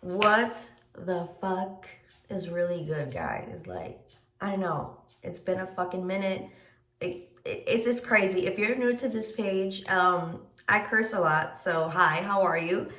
What the fuck is really good, guys? Like, I know it's been a fucking minute. It's just crazy. If you're new to this page, I curse a lot. So hi, how are you?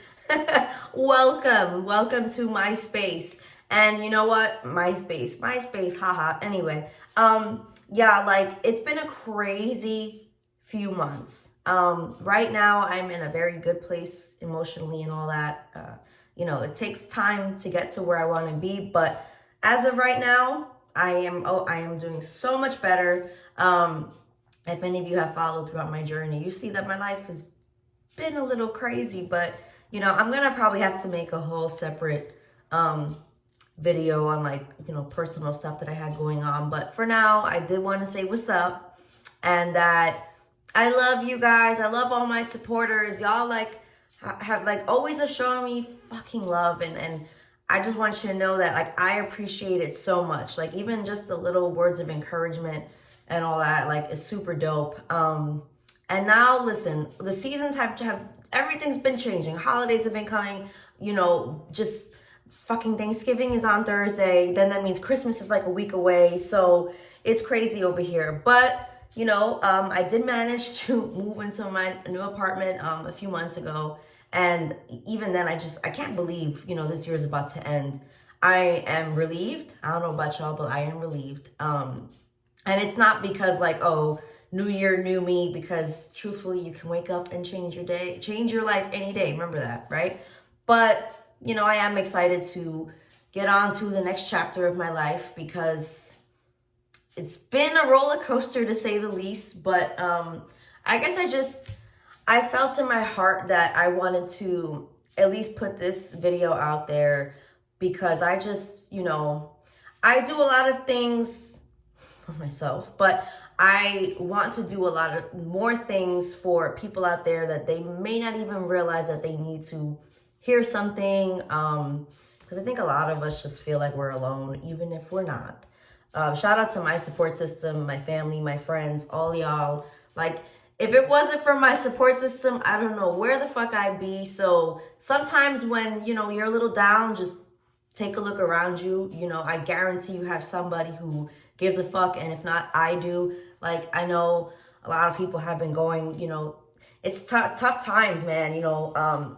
Welcome to my space. And you know what? My space, haha. Anyway, yeah, like it's been a crazy few months. Right now I'm in a very good place emotionally and all that. It takes time to get to where I want to be, but as of right now, I am doing so much better. If any of you have followed throughout my journey, you see that my life has been a little crazy, but I'm gonna probably have to make a whole separate video on personal stuff that I had going on. But for now, I did want to say what's up and that I love you guys. I love all my supporters. Y'all have always shown me fucking love, and I just want you to know that I appreciate it so much. Like even just the little words of encouragement and all that is super dope. And now listen, the seasons have everything's been changing. Holidays have been coming, just fucking Thanksgiving is on Thursday. Then that means Christmas is like a week away. So it's crazy over here. But I did manage to move into my new apartment a few months ago. And even then, I can't believe, this year is about to end. I am relieved. I don't know about y'all, but I am relieved. And it's not because oh, new year, new me, because truthfully, you can wake up and change your day, change your life any day. Remember that, right? But, I am excited to get on to the next chapter of my life because it's been a roller coaster to say the least. But I guess I felt in my heart that I wanted to at least put this video out there because I just, I do a lot of things for myself, but I want to do a lot of more things for people out there that they may not even realize that they need to hear something. Because I think a lot of us just feel like we're alone, even if we're not. Shout out to my support system, my family, my friends, all y'all. If it wasn't for my support system, I don't know where the fuck I'd be. So sometimes when, you're a little down, just take a look around you. I guarantee you have somebody who gives a fuck. And if not, I do. I know a lot of people have been going, it's tough times, man.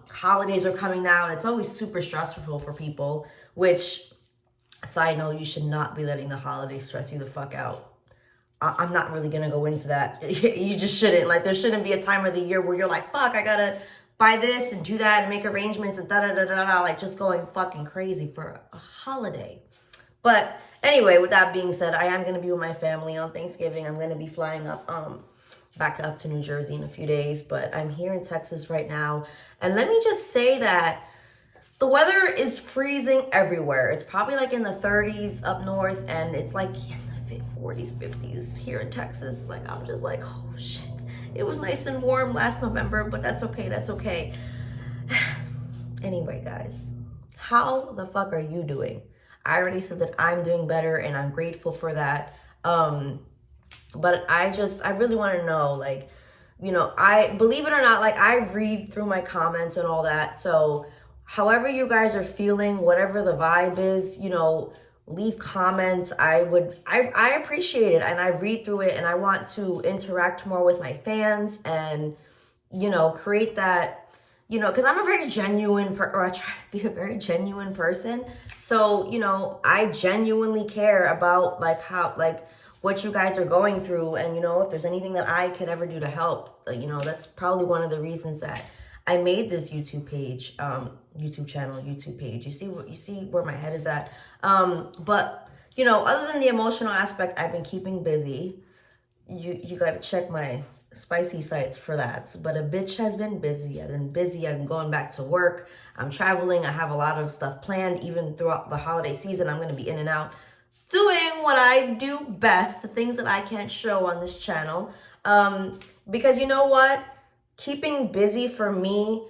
Holidays are coming now. It's always super stressful for people, which, side note, you should not be letting the holidays stress you the fuck out. I'm not really going to go into that. You just shouldn't. There shouldn't be a time of the year where you're like, fuck, I got to buy this and do that and make arrangements and da-da-da-da-da, just going fucking crazy for a holiday. But anyway, with that being said, I am going to be with my family on Thanksgiving. I'm going to be flying up, back up to New Jersey in a few days. But I'm here in Texas right now. And let me just say that the weather is freezing everywhere. It's probably in the 30s up north, and it's in the 40s, 50s here in Texas. I'm just oh shit. It was nice and warm last November, but that's okay. That's okay. Anyway, guys, how the fuck are you doing? I already said that I'm doing better, and I'm grateful for that. But I really want to know, I believe it or not, I read through my comments and all that. So however you guys are feeling, whatever the vibe is, leave comments. I appreciate it, and I read through it, and I want to interact more with my fans and, create that, because I'm a very genuine or I try to be a very genuine person. So, I genuinely care about how, what you guys are going through. And, if there's anything that I could ever do to help, that's probably one of the reasons that I made this YouTube page, YouTube channel, YouTube page. You see where my head is at. But other than the emotional aspect, I've been keeping busy. You got to check my spicy sites for that. But a bitch has been busy. I've been busy. I'm going back to work. I'm traveling. I have a lot of stuff planned. Even throughout the holiday season, I'm going to be in and out doing what I do best, the things that I can't show on this channel. Because you know what? Keeping busy for me,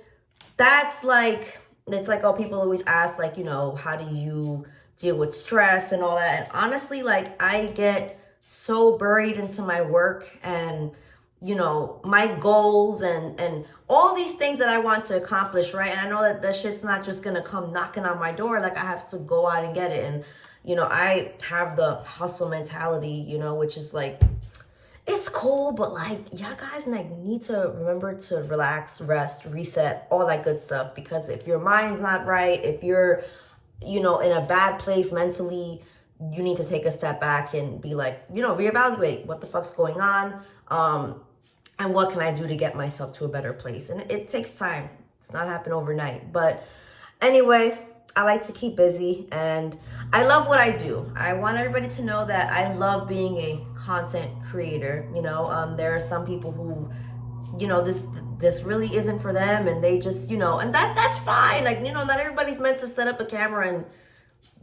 that's it's oh, people always ask how do you deal with stress and all that? And honestly, I get so buried into my work and my goals and all these things that I want to accomplish, right? And I know that that shit's not just gonna come knocking on my door. Like, I have to go out and get it. And, you know, I have the hustle mentality, you know, which is like, it's cool, but like, y'all guys like need to remember to relax, rest, reset, all that good stuff. Because if your mind's not right, if you're, you know, in a bad place mentally, you need to take a step back and be like, you know, reevaluate what the fuck's going on. And what can I do to get myself to a better place? And it takes time. It's not happen overnight. But anyway, I like to keep busy and I love what I do. I want everybody to know that I love being a content creator. You know, there are some people who, you know, this really isn't for them, and they just, you know, and that's fine. Like, you know, not everybody's meant to set up a camera and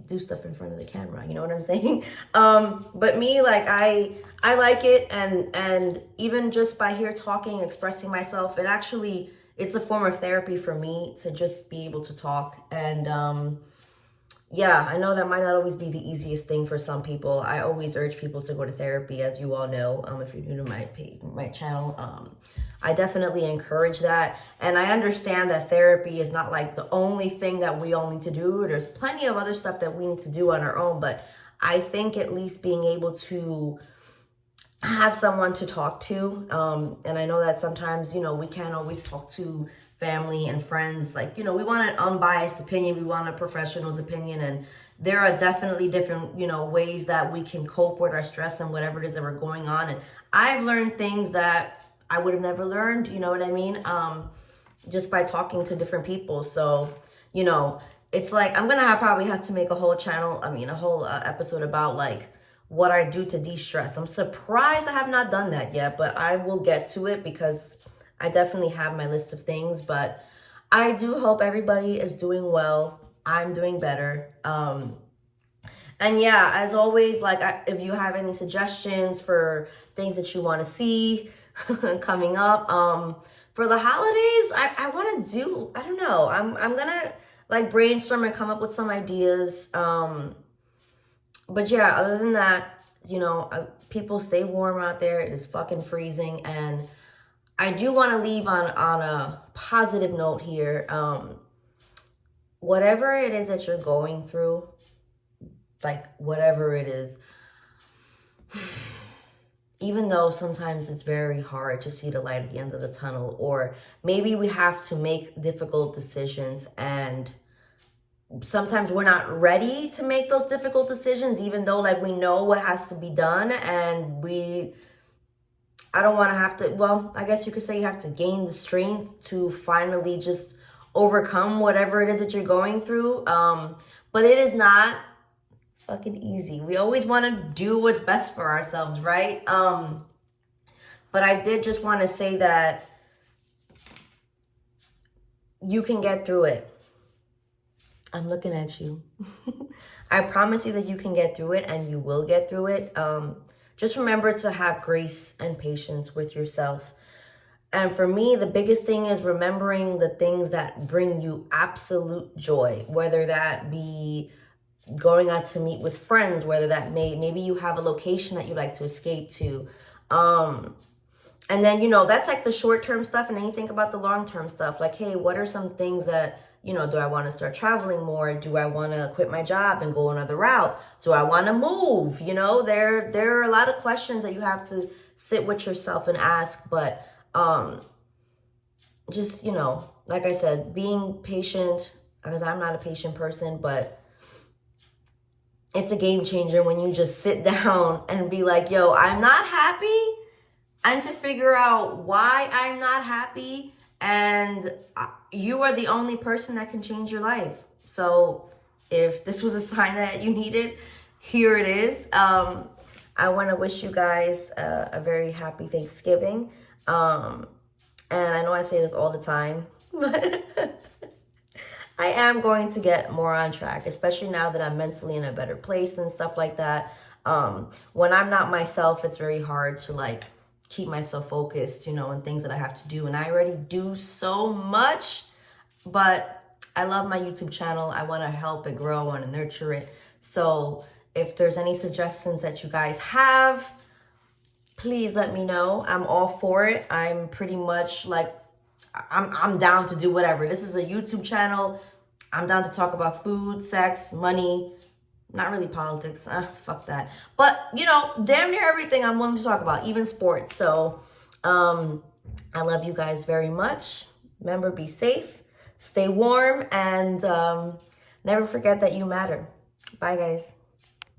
do stuff in front of the camera, you know what I'm saying? But me, like, I like it, and even just by here talking, expressing myself, it's a form of therapy for me to just be able to talk. And yeah, I know that might not always be the easiest thing for some people. I always urge people to go to therapy, as you all know, if you're new to my channel. I definitely encourage that. And I understand that therapy is not like the only thing that we all need to do. There's plenty of other stuff that we need to do on our own. But I think at least being able to have someone to talk to. And I know that sometimes, you know, we can't always talk to family and friends. Like, you know, we want an unbiased opinion. We want a professional's opinion. And there are definitely different, you know, ways that we can cope with our stress and whatever it is that we're going on. And I've learned things that I would have never learned, you know what I mean? Just by talking to different people. So, you know, it's like, I'm going to probably have to make a whole episode about like what I do to de-stress. I'm surprised I have not done that yet, but I will get to it because I definitely have my list of things. But I do hope everybody is doing well. I'm doing better. And yeah, as always, like, if you have any suggestions for things that you want to see coming up for the holidays, I want to do, I don't know, I'm gonna like brainstorm and come up with some ideas. But yeah, other than that, you know, people stay warm out there. It is fucking freezing. And I do want to leave on a positive note here. Whatever it is that you're going through, like whatever it is, even though sometimes it's very hard to see the light at the end of the tunnel, or maybe we have to make difficult decisions, and sometimes we're not ready to make those difficult decisions, even though like we know what has to be done, and I don't want to have to, well, I guess you could say you have to gain the strength to finally just overcome whatever it is that you're going through. But it is not fucking easy. We always want to do what's best for ourselves, right? But I did just want to say that you can get through it. I'm looking at you. I promise you that you can get through it, and you will get through it. Just remember to have grace and patience with yourself. And for me, the biggest thing is remembering the things that bring you absolute joy, whether that be going out to meet with friends, whether that maybe you have a location that you like to escape to. And then, you know, that's like the short-term stuff. And then you think about the long-term stuff. Like, hey, what are some things that, you know, do I want to start traveling more? Do I want to quit my job and go another route? Do I want to move? You know, there are a lot of questions that you have to sit with yourself and ask. But just, you know, like I said, being patient, because I'm not a patient person, but it's a game changer when you just sit down and be like, yo, I'm not happy, and to figure out why I'm not happy. And you are the only person that can change your life. So if this was a sign that you needed, here it is. I want to wish you guys a very happy Thanksgiving. And I know I say this all the time, but I am going to get more on track, especially now that I'm mentally in a better place and stuff like that. When I'm not myself, it's very hard to like keep myself focused, you know, and things that I have to do. And I already do so much, but I love my YouTube channel. I want to help it grow and nurture it. So if there's any suggestions that you guys have, please let me know. I'm all for it. I'm pretty much like, I'm down to do whatever. This is a YouTube channel. I'm down to talk about food, sex, money, not really politics. Fuck that. But, you know, damn near everything I'm willing to talk about, even sports. So, I love you guys very much. Remember, be safe, stay warm, and never forget that you matter. Bye, guys.